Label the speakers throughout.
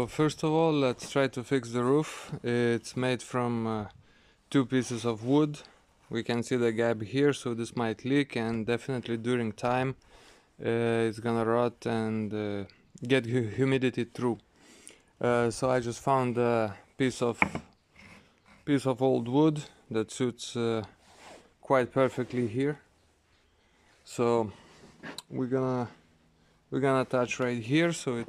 Speaker 1: So first of all, let's try to fix the roof. It's made from two pieces of wood. We can see the gap here, so this might leak, and definitely during time it's gonna rot and get humidity through. So I just found a piece of old wood that suits quite perfectly here. So we're gonna attach right here, so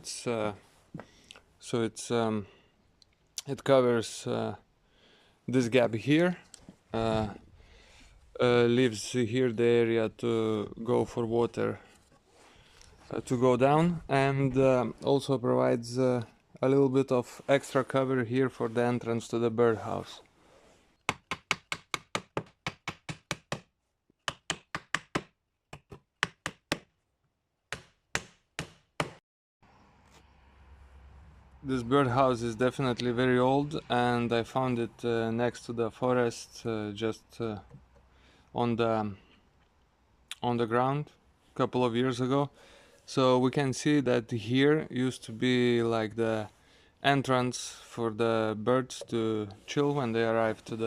Speaker 1: it covers this gap here, leaves here the area to go for water to go down, and also provides a little bit of extra cover here for the entrance to the birdhouse. This birdhouse is definitely very old, and I found it next to the forest, just on the ground a couple of years ago. So we can see that here used to be like the entrance for the birds to chill when they arrive to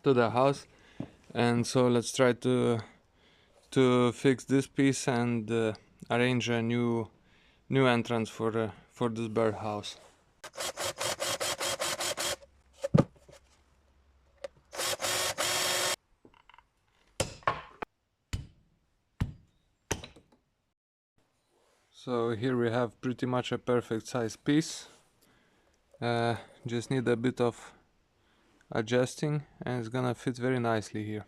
Speaker 1: the house. And so let's try to fix this piece and arrange a new entrance for this birdhouse. So here we have pretty much a perfect size piece. Just need a bit of adjusting and it's gonna fit very nicely here.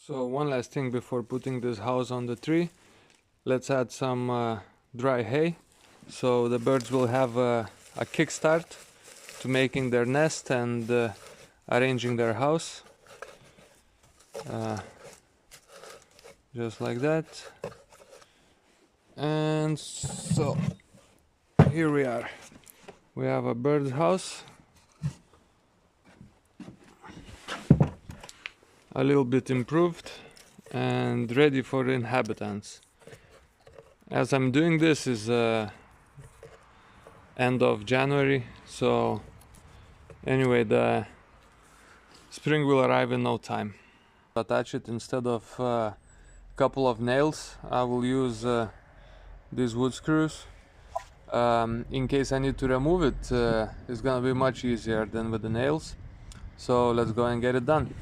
Speaker 1: So one last thing before putting this house on the tree, let's add some dry hay, so the birds will have a kickstart to making their nest and arranging their house. Just like that. And so here we are. We have a bird house, a little bit improved and ready for inhabitants. As I'm doing this is end of January, so anyway, the spring will arrive in no time. Attach it instead of a couple of nails. I will use these wood screws. In case I need to remove it, it's gonna be much easier than with the nails. So let's go and get it done.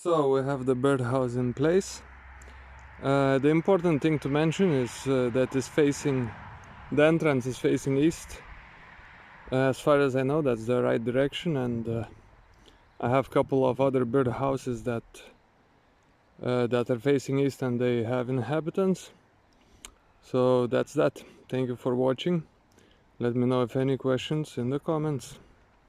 Speaker 1: So we have the birdhouse in place. The important thing to mention is that the entrance is facing east. As far as I know, that's the right direction, and I have a couple of other birdhouses that are facing east and they have inhabitants. So that's that. Thank you for watching. Let me know if any questions in the comments.